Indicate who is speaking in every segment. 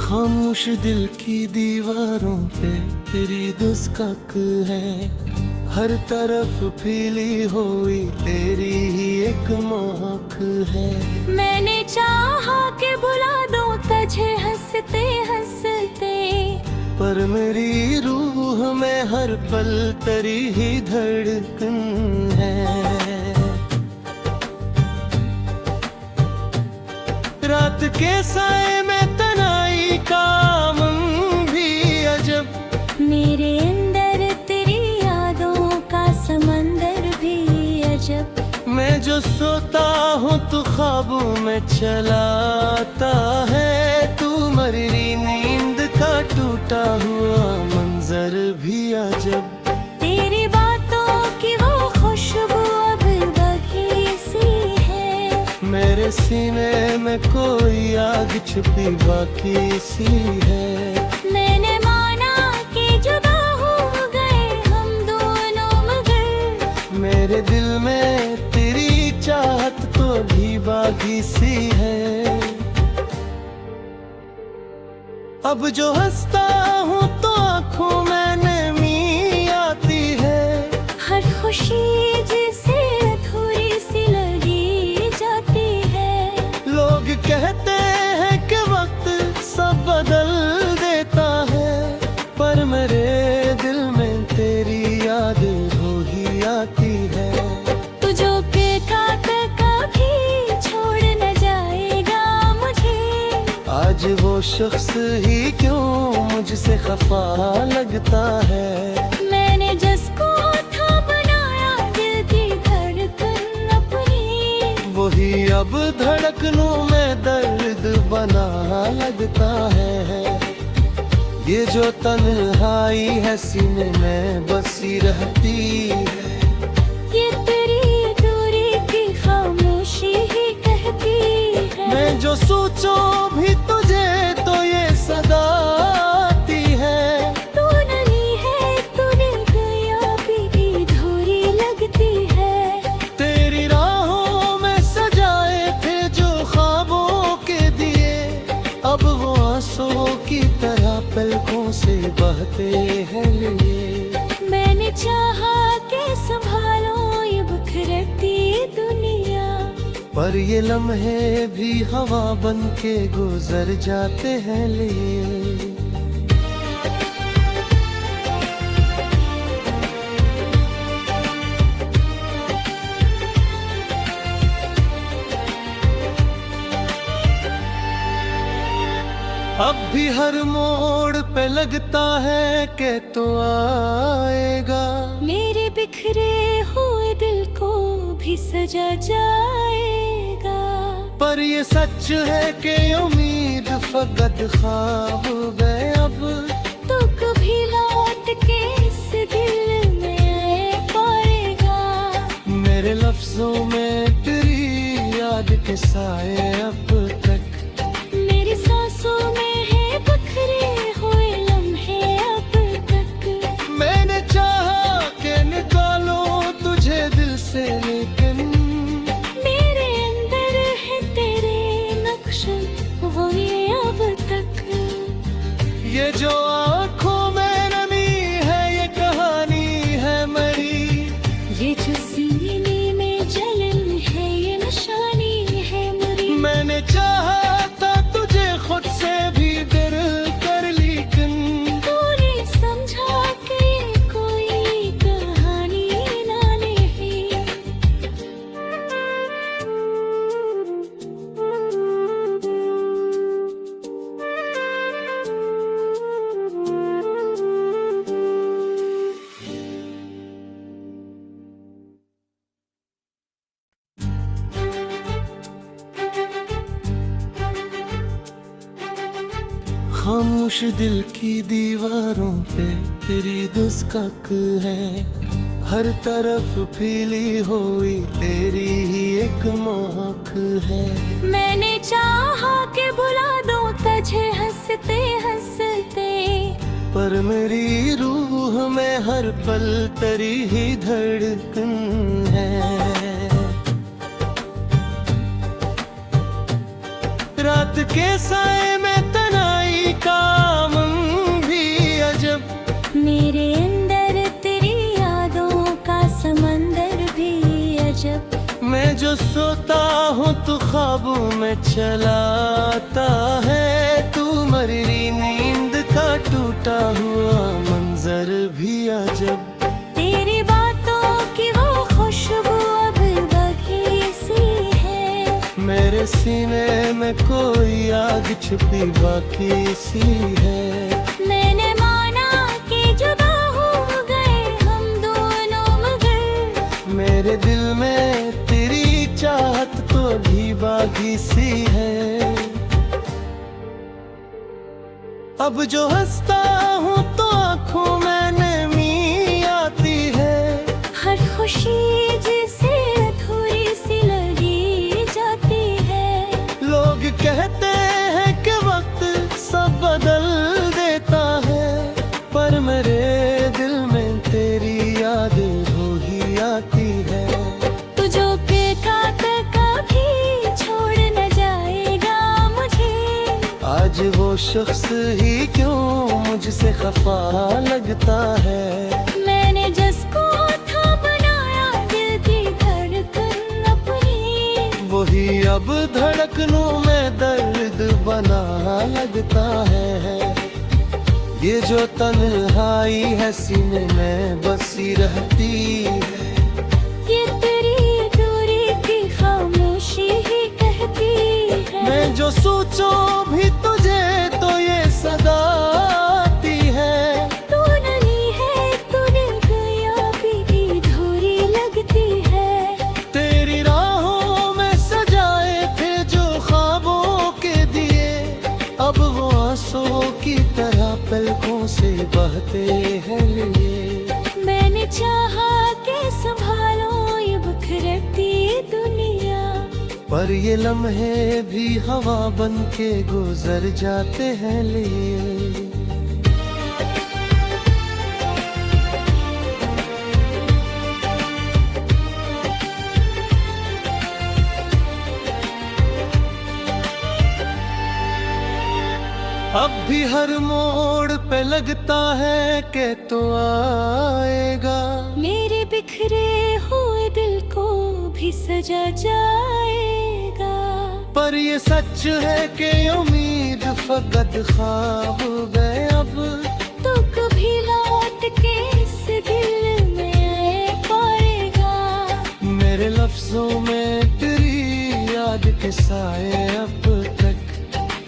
Speaker 1: खामोश दिल की दीवारों पे तेरी दुस्कक है। हर तरफ फैली हुई तेरी ही एक महक है।
Speaker 2: मैंने चाहा कि बुला दूं तुझे हंसते हंसते,
Speaker 1: पर मेरी रूह में हर पल तेरी ही धड़कन है। रात के साए में तनाई का मन भी अजब,
Speaker 2: मेरे अंदर तेरी यादों का समंदर भी अजब।
Speaker 1: मैं जो सोता हूँ तू ख्वाबों में चलाता है। तू मरी नींद का टूटा हुआ मंजर भी अजब।
Speaker 2: तेरी बातों की वो खुशबू अब बगी सी है।
Speaker 1: मेरे सीने में कोई आग छुपी बाकी सी है।
Speaker 2: मैंने माना कि जुदा हो गए हम दोनों, मगर
Speaker 1: मेरे दिल में तेरी चाहत तो भी बाकी सी है। अब जो हंसता हूँ तो आँखों में नमी आती है।
Speaker 2: हर खुशी जिसे अधूरी सी लगी जाती है।
Speaker 1: लोग कहते हैं कि वक्त सब बदल देता है, पर मेरे दिल में तेरी याद वो ही आती है।
Speaker 2: तू जो के खाक कभी छोड़ न जाएगा मुझे।
Speaker 1: आज वो शख्स ही क्यों मुझसे खफा लगता है।
Speaker 2: मैंने जिसको था बनाया दिल की धड़कन अपनी,
Speaker 1: वही अब धड़कनों में दर्द बना लगता है। ये जो तन्हाई है सीने में बसी रहती है।
Speaker 2: ये तेरी दूरी की खामोशी ही कहती है।
Speaker 1: मैं जो सोचूं भी तुझे तो ये सदा आती है।
Speaker 2: तू नहीं है तूने गया भी धूरी लगती है।
Speaker 1: तेरी राहों में सजाए थे जो ख्वाबों के दिए, अब वो आंसुओं की तरह पलकों से बहते हैं लिए।
Speaker 2: मैंने चाहा कि संभालो ये बिखरती दुनिया,
Speaker 1: पर ये लम्हे भी हवा बन के गुजर जाते हैं लिए। अब भी हर मोड़ पे लगता है कि तू आएगा।
Speaker 2: मेरे बिखरे हुए दिल को भी सजा जाएगा।
Speaker 1: पर ये सच है कि उम्मीद फकत ख्वाब गए अब।
Speaker 2: तो कभी लौट के इस दिल में आए पाएगा।
Speaker 1: मेरे लफ्जों में तेरी याद के साए अब तक।
Speaker 2: मेरी सांसों में है बिखरे हुए लम्हे अब तक।
Speaker 1: मैंने चाहा कि निकालो तुझे दिल से, लेकिन
Speaker 2: मेरे अंदर है तेरे नक्श वो ये अब तक।
Speaker 1: ये जो आँखों में नमी है ये कहानी है मेरी।
Speaker 2: ये जो सीने में जलन है ये निशानी है मेरी।
Speaker 1: मैंने चाहा था तुझे खुद से भी डर कर, लेकिन
Speaker 2: तूने समझा कि ये कोई कहानी ना नहीं।
Speaker 1: खामोश दिल की दीवारों पे तेरी दुस्कक है। हर तरफ फैली हुई तेरी ही एक महक है।
Speaker 2: मैंने चाहा कि बुला दूं तुझे हंसते हंसते,
Speaker 1: पर मेरी रूह में हर पल तेरी ही धड़कन है। रात के साए में तनाई
Speaker 2: अजब।
Speaker 1: मैं जो सोता हूँ तो ख्वाबों में चलाता है, तू मरी नींद का टूटा हुआ मंजर भी अजब।
Speaker 2: तेरी बातों की वो खुशबू अब बगी सी है,
Speaker 1: मेरे सीने में कोई आग छुपी बाकी सी है।
Speaker 2: मैंने माना कि जुदा हो गए हम दोनों, मगर
Speaker 1: मेरे दिल में तेरी चाहत तो भी बाकी सी है। अब जो हंसता हूँ तो आँखों में नमी आती है,
Speaker 2: हर खुशी जिसे अधूरी सी लगी जाती है।
Speaker 1: लोग कहते हैं कि वक्त सब बदल देता है, पर मेरे दिल में तेरी याद हो ही आती है।
Speaker 2: तू जो देखा कभी छोड़ न जाएगा मुझे,
Speaker 1: आज वो शख्स ही क्यों मुझसे खफा लगता है।
Speaker 2: मैंने जिसको था बनाया दिल की धड़कन अपनी,
Speaker 1: वही अब धड़कनों में दर्द बना लगता है। ये जो तन्हाई है सीने में बसी रहती है,
Speaker 2: ये तेरी दूरी की खामोशी ही कहती है।
Speaker 1: मैं जो सोचूं भी तुझे तो ये सदा आती है।
Speaker 2: तू नहीं है, तूने गया भी धूरी लगती है।
Speaker 1: तेरी राहों में सजाए थे जो ख्वाबों के दिए, अब वो आंसुओं की तरह पलकों से बहते हैं लिए।
Speaker 2: मैंने चाहा कि संभालो ये बिखरती दुनिया,
Speaker 1: पर ये लम्हे भी हवा बन के गुजर जाते हैं लिए। अब भी हर मोड़ पे लगता है कि तो आएगा,
Speaker 2: मेरे बिखरे हुए दिल को भी सजा जाएगा।
Speaker 1: पर ये सच है कि उम्मीद फकत ख्वाब गए अब।
Speaker 2: तो कभी लौट के इस दिल में आए पाएगा,
Speaker 1: मेरे लफ्जों में तेरी याद के साए अब तक।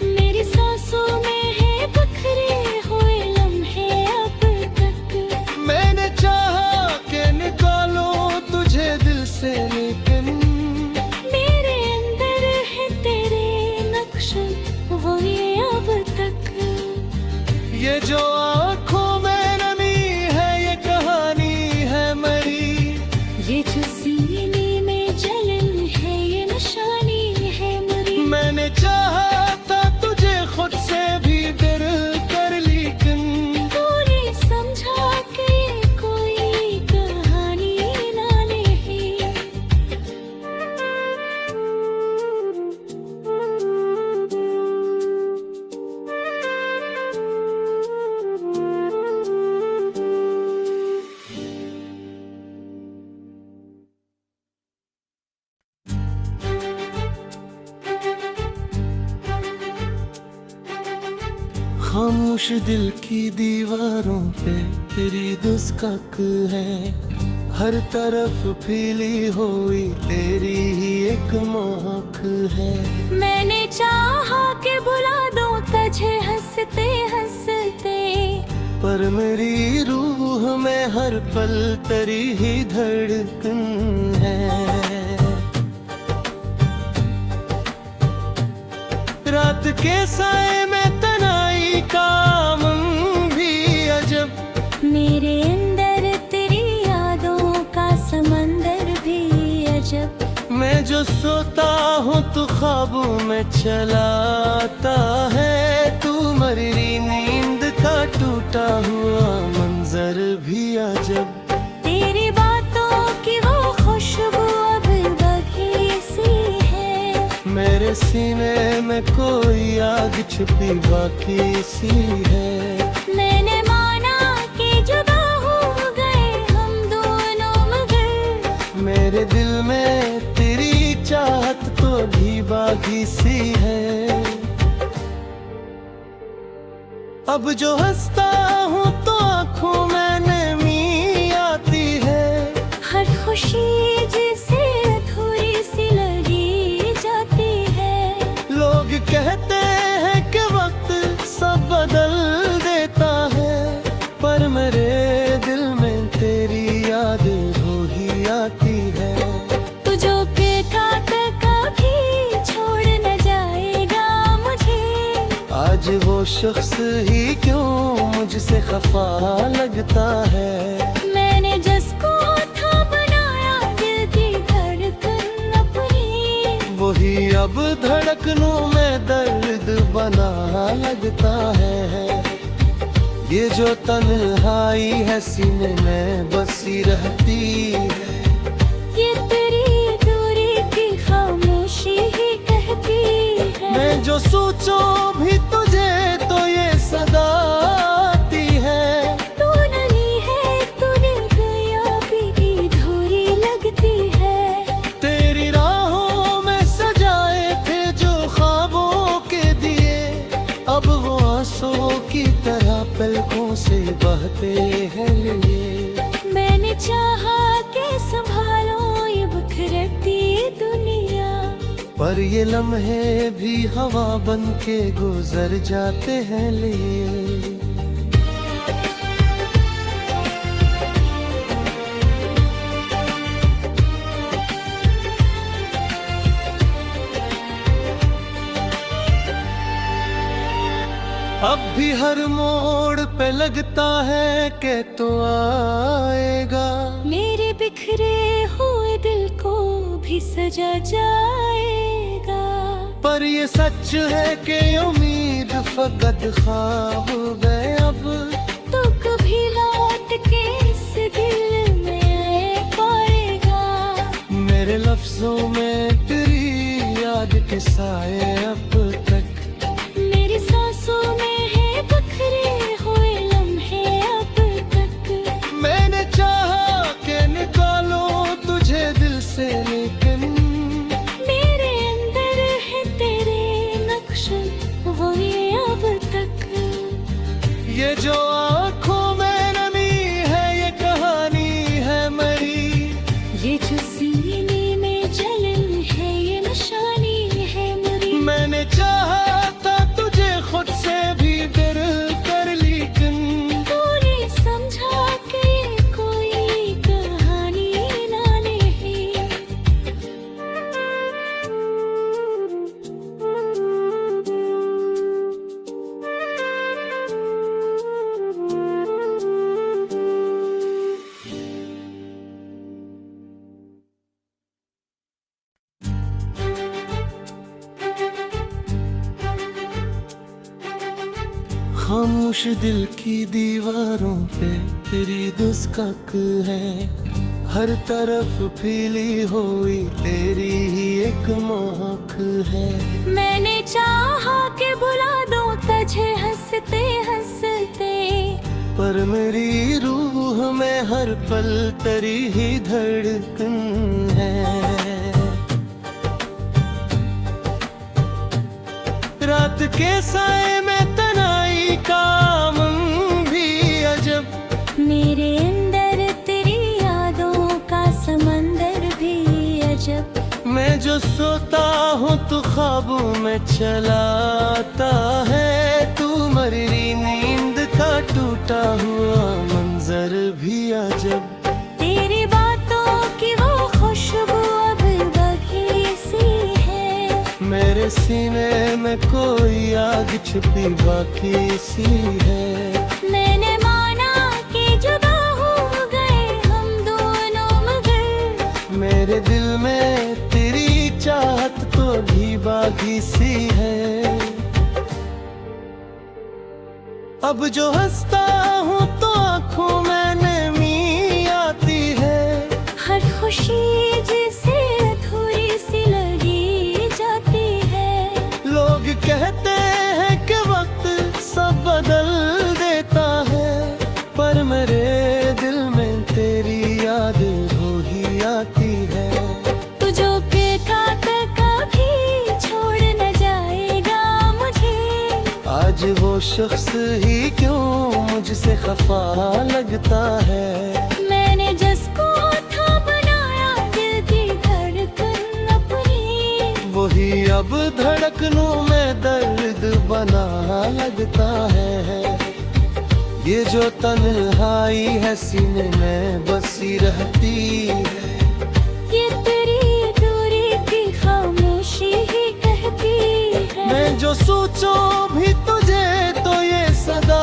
Speaker 2: मेरी सांसों में है बिखरे हुए लम्हे अब तक।
Speaker 1: मैंने चाहा कि निकालो तुझे दिल से, लेकिन
Speaker 2: मेरे अंदर है तेरे नक्श वो ये अब तक।
Speaker 1: ये जो आँखों में नमी है ये कहानी है मरी।
Speaker 2: ये जो सीने में जलन है ये निशानी है मरी।
Speaker 1: मैंने चाहा था तुझे खुद से भी डर कर, लेकिन
Speaker 2: तूने समझा कि ये कोई कहानी ना नहीं।
Speaker 1: खामोश दिल की दीवारों पे तेरी दस्तक है, हर तरफ फैली हुई तेरी ही एक महक है।
Speaker 2: मैंने चाहा कि बुला दूं तुझे हंसते हंसते,
Speaker 1: पर मेरी रूह में हर पल तेरी ही धड़कन है। रात के साए में तनाई का मन भी अजब,
Speaker 2: मेरे अंदर तेरी यादों का समंदर भी अजब।
Speaker 1: मैं जो सोता हूँ तो ख्वाबों में चलाता है, तू मरी नींद का टूटा हुआ मंजर भी अजब।
Speaker 2: तेरी बातों की वो खुशबू अब बगी सी है,
Speaker 1: मेरे सीने में कोई आग छुपी बाकी सी है।
Speaker 2: मैंने माना कि जुदा हो गए हम दोनों, मगर
Speaker 1: मेरे दिल में बागी सी है। अब जो हंसता हूँ तो आँखों में नमी आती है।
Speaker 2: हर खुशी जिसे अधूरी सी लगी जाती है।
Speaker 1: लोग कहते हैं कि वक्त सब बदल देता है, पर मेरे दिल में तेरी याद वो ही आती है।
Speaker 2: तू जो कहता था कभी छोड़ न जाएगा मुझे,
Speaker 1: आज वो शख्स ही क्यों मुझसे खफा लगता है।
Speaker 2: मैंने जिसको था बनाया दिल की धड़कन अपनी,
Speaker 1: वही अब धड़कनों में दर्द बना लगता है। ये जो तन्हाई है सीने में बसी रहती है,
Speaker 2: ये तेरी दूरी की खामोशी ही कहती है।
Speaker 1: मैं जो सोचूं भी तुझे तो ये सदा आती है।
Speaker 2: तू नहीं है तू निर्दयाबी की धूरी लगती है।
Speaker 1: तेरी राहों में सजाए थे जो ख्वाबों के दिए, अब वो आंसुओं की तरह पलकों से बहते हैं लिए।
Speaker 2: मैंने चाहा कि संभालो ये बिखरती दुनिया,
Speaker 1: पर ये लम्हे भी हवा बन के गुजर जाते हैं लिए। अब भी हर मोड़ पे लगता है कि तू आएगा,
Speaker 2: मेरे बिखरे हुए दिल को भी सजा जाएगा।
Speaker 1: पर ये सच है कि उम्मीद फकत ख्वाब गए अब।
Speaker 2: तो कभी लौट के इस दिल में आए पाएगा,
Speaker 1: मेरे लफ्जों में तेरी याद के साए अब तक।
Speaker 2: मेरी सांसों में है बिखरे हुए लम्हे अब तक।
Speaker 1: मैंने चाहा कि निकालो तुझे दिल से, लेकिन
Speaker 2: मेरे अंदर है तेरे नक्श वो ये अब तक।
Speaker 1: ये जो आँखों में नमी है ये कहानी है मेरी।
Speaker 2: ये जो सीने में जलन है ये निशानी है मेरी।
Speaker 1: मैंने चाहा था तुझे खुद से भी डर कर, लेकिन
Speaker 2: तूने समझा कि ये कोई कहानी ना नहीं।
Speaker 1: खामोश दिल की दीवारों पे तेरी दुस्कक है, हर तरफ फैली हुई तेरी ही एक महक है।
Speaker 2: मैंने चाहा कि बुला दूं तुझे हंसते हंसते,
Speaker 1: पर मेरी रूह में हर पल तेरी ही धड़कन है। रात के साए में तनाई का मन भी अजब,
Speaker 2: मेरे अंदर तेरी यादों का समंदर भी अजब।
Speaker 1: मैं जो सोता हूँ तो ख्वाबों में चलाता है, तू मरी नींद का टूटा हुआ मंजर भी अजब।
Speaker 2: तेरी बातों की वो खुशबू अब बगी सी है,
Speaker 1: मेरे सीने में कोई आग छिपी बाकी सी है।
Speaker 2: मैंने माना कि जुदा हो गए हम दोनों मगर,
Speaker 1: मेरे दिल में तेरी चाहत तो भी बाकी सी है। अब जो हंसता हूँ तो आँखों में नमी आती है।
Speaker 2: हर खुशी जिसे अधूरी सी लगी जाती है।
Speaker 1: लोग कहते हैं कि वक्त सब बदल देता है, पर मेरे दिल में तेरी याद वो ही आती है।
Speaker 2: तू जो कहता था कभी छोड़
Speaker 1: आज वो शख्स ही क्यों मुझसे खफा लगता है।
Speaker 2: मैंने जिसको था बनाया दिल की धड़कन अपनी,
Speaker 1: वही अब धड़कनों में दर्द बना लगता है। ये जो तन्हाई है सीने में बसी रहती है,
Speaker 2: ये तेरी दूरी की खामोशी ही कहती है।
Speaker 1: मैं जो सोचूं भी तुझे तो ये सदा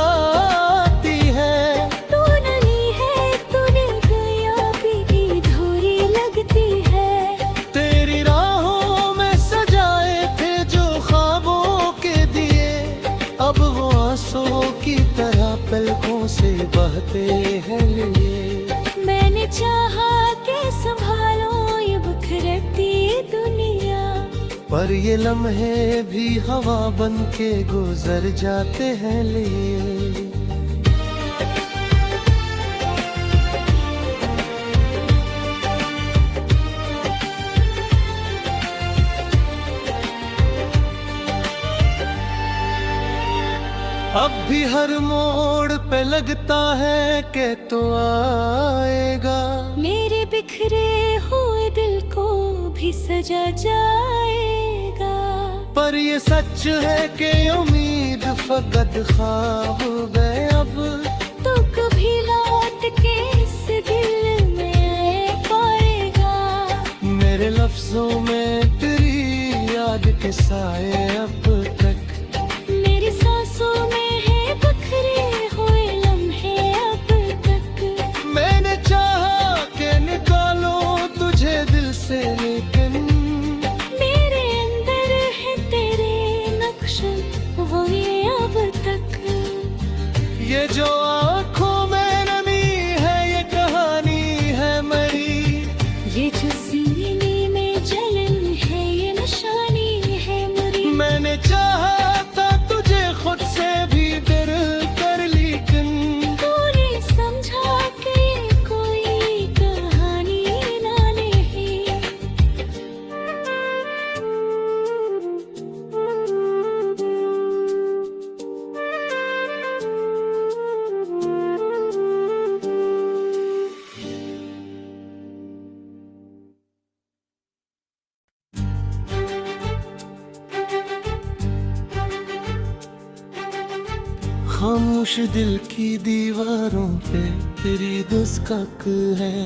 Speaker 1: आती है।
Speaker 2: तू नली है तूने गुलाबी की धूरी लगती है।
Speaker 1: तेरी राहों में सजाए थे जो ख्वाबों के दिए, अब वो आंसुओं की तरह पलकों से बहते हैं लिए।
Speaker 2: मैंने चाहा के संभालो ये बिखरती दुनिया,
Speaker 1: पर ये लम्हे भी हवा बन के गुजर जाते हैं लिए। अब भी हर मोड़ पे लगता है कि तो आएगा,
Speaker 2: मेरे बिखरे हुए दिल को भी सजा जाएगा।
Speaker 1: पर ये सच है कि उम्मीद फकत ख्वाब गए अब।
Speaker 2: तो कभी लौट के इस दिल में आए पाएगा।
Speaker 1: मेरे लफ्जों में तेरी याद के साए अब तक,
Speaker 2: मेरी सांसों में है बिखरे हुए लम्हे अब तक।
Speaker 1: मैंने चाहा कि निकालो तुझे दिल से, लेकिन
Speaker 2: मेरे अंदर है तेरे नक्श वो ये अब तक।
Speaker 1: ये जो आँखों में नमी है ये कहानी है मरी।
Speaker 2: ये जो सीने में जलन है ये निशानी है मरी।
Speaker 1: मैंने चाहा था तुझे खुद से भी डर कर, लेकिन
Speaker 2: तूने समझा कि ये कोई कहानी ना नहीं।
Speaker 1: खामोश दिल की दीवारों पे तेरी दस्तक है,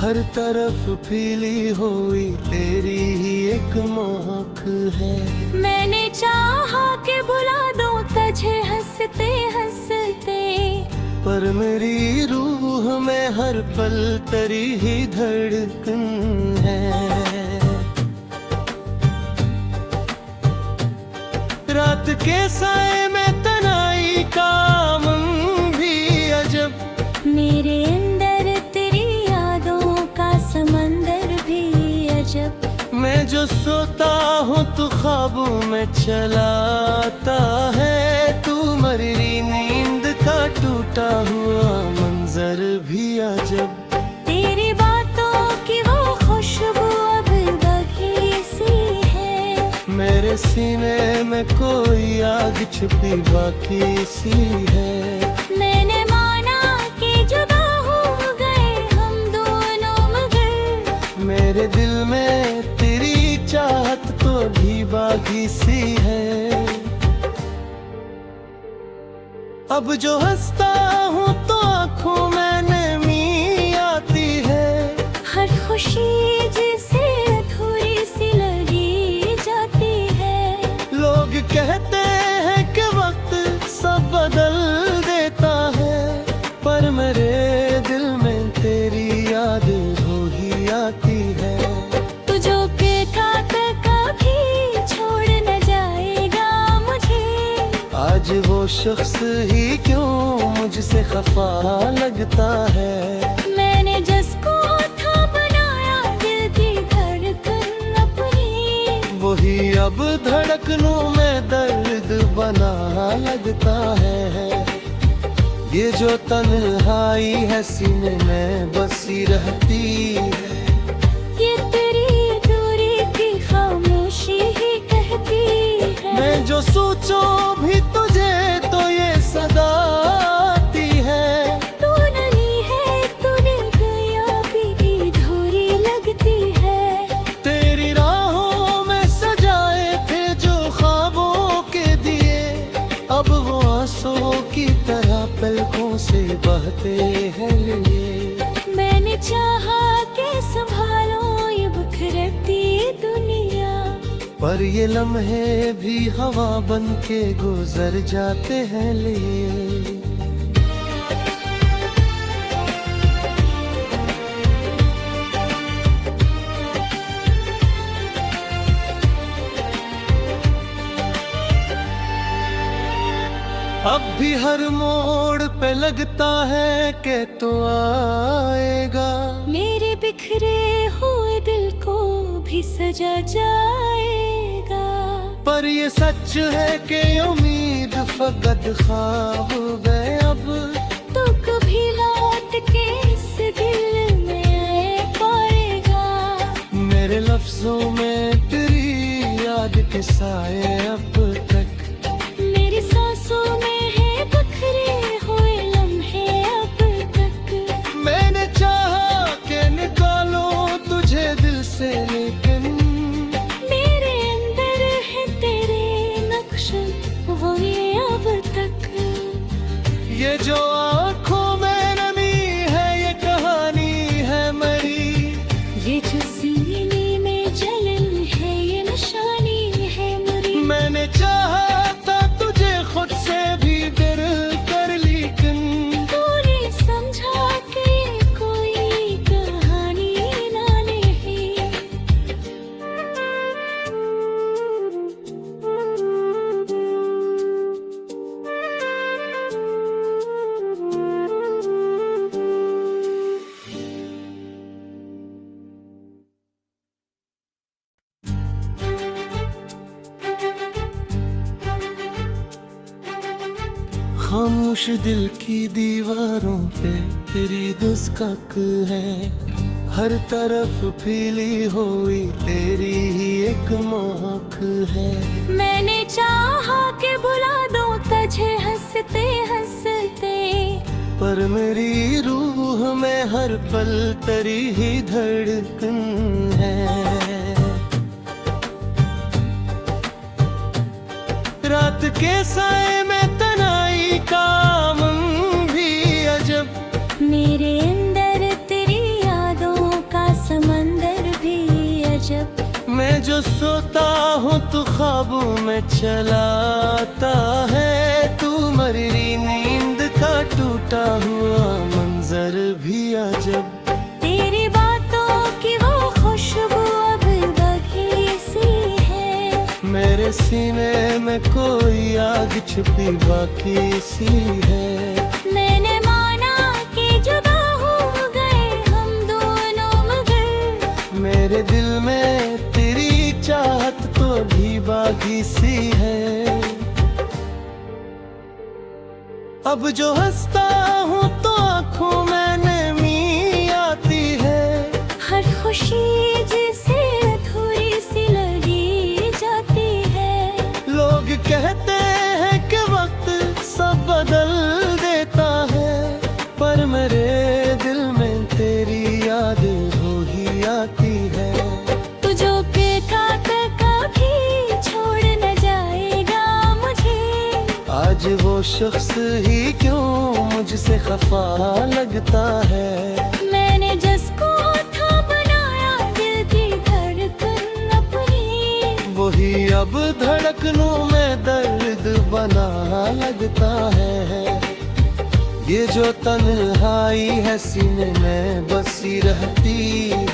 Speaker 1: हर तरफ फैली हुई तेरी ही एक महक है।
Speaker 2: मैंने चाहा कि बुला दूं तुझे हंसते हंसते,
Speaker 1: पर मेरी रूह में हर पल तेरी ही धड़कन है। रात के साए में तनाई का मन भी अजब,
Speaker 2: मेरे अंदर तेरी यादों का समंदर भी अजब।
Speaker 1: मैं जो सोता हूँ तू ख्वाबों में चलाता है। तू मरी नींद का टूटा हुआ मंजर भी अजब।
Speaker 2: तेरी बातों की वो खुशबू अब बगी सी है।
Speaker 1: मेरे सीने में कोई आग छुपी बाकी सी है।
Speaker 2: मैंने माना कि जुदा हो गए हम दोनों, मगर
Speaker 1: मेरे दिल में तेरी चाहत तो भी बाकी सी है। अब जो हंसता हूँ तो आँखों में नमी आती है।
Speaker 2: हर खुशी जिसे अधूरी सी लगी जाती है।
Speaker 1: लोग कहते हैं कि वक्त सब बदल देता है, पर मेरे दिल में तेरी याद वो ही आती है।
Speaker 2: तू जो के था कभी छोड़ न जाएगा मुझे।
Speaker 1: आज वो शख्स ही क्यों मुझसे खफा लगता है।
Speaker 2: मैंने जिसको था बनाया दिल की धड़कन अपनी,
Speaker 1: वही अब धड़कनों में दर्द बना लगता है। ये जो तन्हाई है सीने में बसी रहती है,
Speaker 2: ये तेरी दूरी की खामोशी ही कहती है।
Speaker 1: मैं जो सोचूं भी तुझे पलकों से बहते हैं लिए।
Speaker 2: मैंने चाहा के संभालो ये बिखरती दुनिया,
Speaker 1: पर ये लम्हे भी हवा बन के गुजर जाते हैं लिए। अब भी हर मोड़ पे लगता है कि तू आएगा,
Speaker 2: मेरे बिखरे हुए दिल को भी सजा जाएगा।
Speaker 1: पर ये सच है कि उम्मीद फकत ख्वाब है अब,
Speaker 2: तो कभी लौट के इस दिल में आए पाएगा।
Speaker 1: मेरे लफ्जों में तेरी याद के साए अब तक,
Speaker 2: मेरी सांसों में है बिखरे हुए लम्हे अब तक।
Speaker 1: मैंने चाहा कि निकालो तुझे दिल से, लेकिन
Speaker 2: मेरे अंदर है तेरे नक्श वो ये अब तक।
Speaker 1: ये जो आँखों में नमी है ये कहानी है मरी,
Speaker 2: ये जो सीने में जलन है ये निशानी है मरी।
Speaker 1: मैंने चाहा था तुझे खुद से भी डर कर, लेकिन
Speaker 2: तूने समझा कि ये कोई कहानी ना नहीं।
Speaker 1: खामोश दिल की दीवारों पे तेरी दस्तक है, हर तरफ फैली हुई तेरी ही एक महक है।
Speaker 2: मैंने चाहा कि बुला दूं तुझे हंसते हंसते,
Speaker 1: पर मेरी रूह में हर पल तेरी ही धड़कन है। रात के साए में तनाई का मन भी अजब,
Speaker 2: मेरे अंदर तेरी यादों का समंदर भी अजब।
Speaker 1: मैं जो सोता हूँ तू ख्वाबों में चलाता है, तू मरी नींद का टूटा हुआ मंजर भी अजब।
Speaker 2: तेरी बातों की वो खुशबू अब बगी सी है,
Speaker 1: मेरे सीने में कोई आग छुपी बाकी सी है।
Speaker 2: मैंने माना कि जुदा हो गए हम दोनों मगर,
Speaker 1: मेरे दिल में तेरी चाहत तो भी बाकी सी है। अब जो हंसता हूँ तो आँखों में नमी आती है,
Speaker 2: हर खुशी जिसे अधूरी सी लगी जाती है।
Speaker 1: लोग कहते हैं कि वक्त सब बदल देता है, पर मेरे दिल में तेरी याद हो ही आती है।
Speaker 2: तुझो के खाक कभी छोड़ न जाएगा मुझे,
Speaker 1: आज वो शख्स ही क्यों मुझसे खफा लगता है।
Speaker 2: मैंने जिसको था बनाया दिल की धड़कन अपनी,
Speaker 1: वही अब धड़कनों में दर्द बना लगता है। ये जो तन्हाई है सीने में बसी रहती है,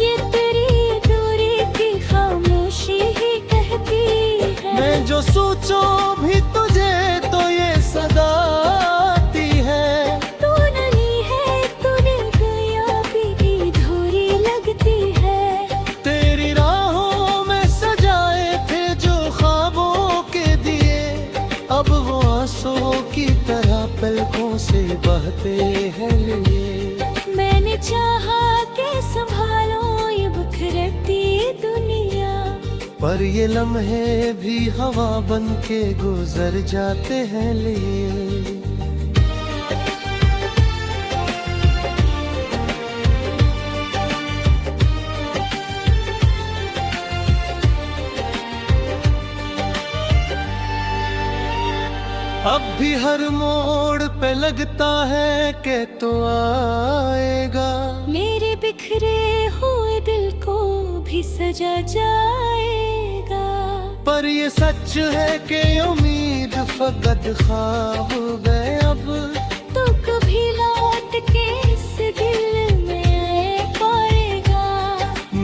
Speaker 2: ये तेरी दूरी की खामोशी ही कहती है।
Speaker 1: मैं जो सोचूं भी तुझे तो ये सदा आती है।
Speaker 2: तू नहीं है तूने गया भी धूरी लगती है,
Speaker 1: तेरी राहों में सजाए थे जो ख्वाबों के दिए, अब वो आंसुओं की तरह पलकों से बहते हैं लिए।
Speaker 2: मैंने चाहा के संभालो ये बिखरती दुनिया,
Speaker 1: पर ये लम्हे भी हवा बन के गुजर जाते हैं लिए। अब भी हर मोड़ पे लगता है कि तो आएगा,
Speaker 2: मेरे बिखरे हुए दिल को भी सजा जाएगा।
Speaker 1: पर ये सच है कि उम्मीद फकत ख्वाब गए अब,
Speaker 2: तो कभी लौट के इस दिल में पाएगा।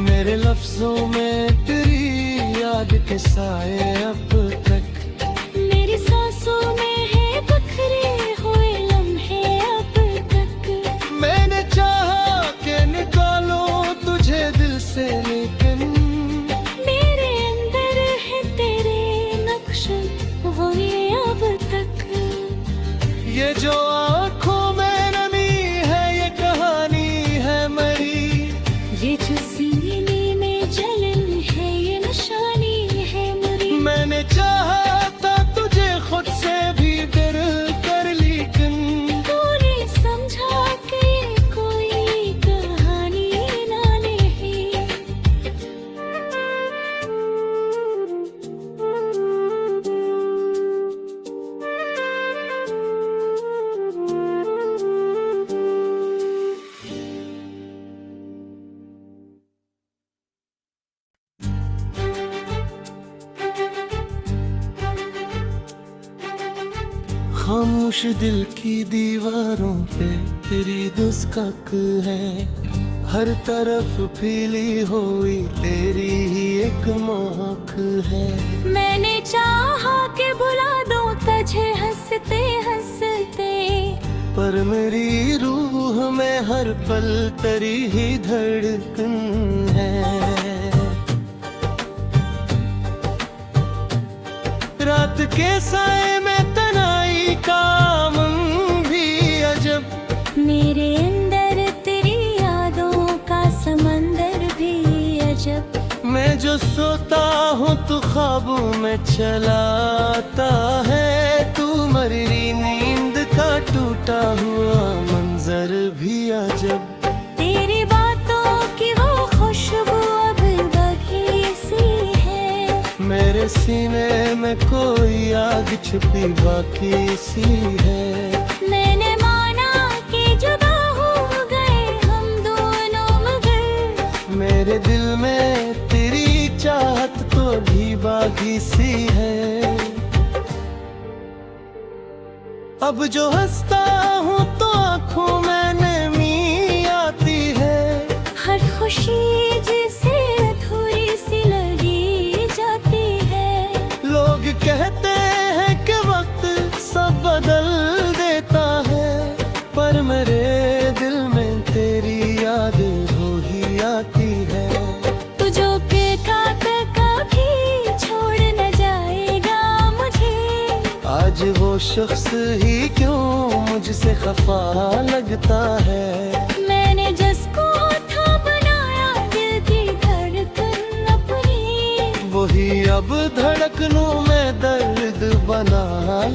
Speaker 1: मेरे लफ्जों में तेरी याद के साए अब तक,
Speaker 2: मेरी सांसों में है बिखरे हुए लम्हे अब तक।
Speaker 1: मैंने चाहा कि निकालो तुझे दिल से, लेकिन
Speaker 2: मेरे अंदर है तेरे नक्श वो ये अब तक।
Speaker 1: ये जो आँखों में नमी है ये कहानी है मरी,
Speaker 2: ये जो सीने में जलन है ये निशानी है मरी।
Speaker 1: मैंने चाहा था तुझे खुद से भी डर कर, लेकिन
Speaker 2: तूने समझा कि ये कोई कहानी ना नहीं।
Speaker 1: खामोश दिल की दीवारों पे तेरी दुस्कक है, हर तरफ फैली हुई तेरी ही एक महक है।
Speaker 2: मैंने चाहा कि बुला दूं तुझे हंसते हंसते,
Speaker 1: पर मेरी रूह में हर पल तेरी ही धड़कन है। रात के साए में तनाई का मन भी अजब,
Speaker 2: मेरे अंदर तेरी यादों का समंदर भी अजब।
Speaker 1: मैं जो सोता हूँ तू ख्वाबों में चलाता है, तू मरी नींद का टूटा हुआ मंजर भी अजब।
Speaker 2: तेरी बातों की वो खुशबू अब बगी सी है,
Speaker 1: मेरे सीने में कोई आग छुपी बाकी सी है।
Speaker 2: मैंने माना कि जुदा हो गए हम दोनों मगर,
Speaker 1: मेरे दिल में तेरी चाहत तो भी बाकी सी है। अब जो हंसता हूँ तो आँखों में नमी आती है,
Speaker 2: हर खुशी जिसे अधूरी सी लगी जाती है।
Speaker 1: लोग कहते हैं कि वक्त सब बदल देता है, पर मेरे दिल में तेरी याद वो ही आती है।
Speaker 2: तू जो के खाक कभी छोड़ न जाएगा मुझे,
Speaker 1: आज वो शख्स ही क्यों मुझसे खफा लगता है।
Speaker 2: मैंने जिसको था बनाया दिल की धड़कन अपनी,
Speaker 1: वही अब धड़कनों में दर्द बना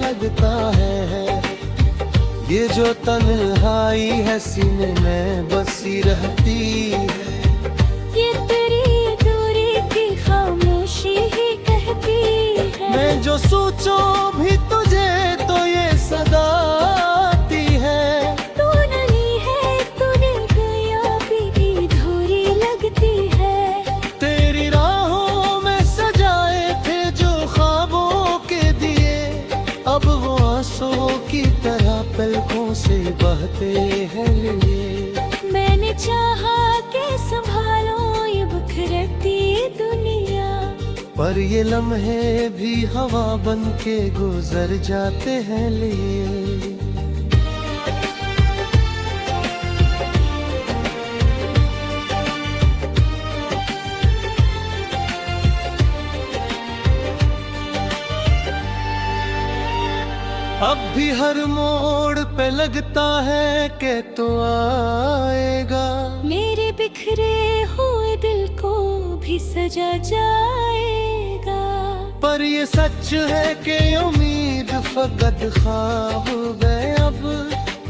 Speaker 1: लगता है। ये जो तन्हाई है सीने में बसी रहती है,
Speaker 2: ये तेरी दूरी की खामोशी ही कहती है।
Speaker 1: मैं जो सोचूं भी तुझे तो ये सदा आती है।
Speaker 2: तू नहीं है तूने गया भी धूरी लगती है।
Speaker 1: तेरी राहों में सजाए थे जो ख्वाबों के दिए, अब वो आंसुओं की तरह पलकों से बहते हैं लिए।
Speaker 2: मैंने चाहा कि संभालो ये बिखरती दुनिया,
Speaker 1: पर ये लम्हे भी हवा बन के गुजर जाते हैं लिए। अब भी हर मोड़ पे लगता है कि तो आएगा,
Speaker 2: मेरे बिखरे हुए दिल को भी सजा जाएगा।
Speaker 1: पर ये सच है कि उम्मीद फकत ख्वाब गए अब,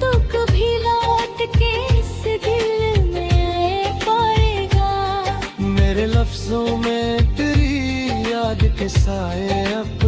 Speaker 2: तो कभी लौट के इस दिल में पाएगा।
Speaker 1: मेरे लफ्जों में तेरी याद के साए अब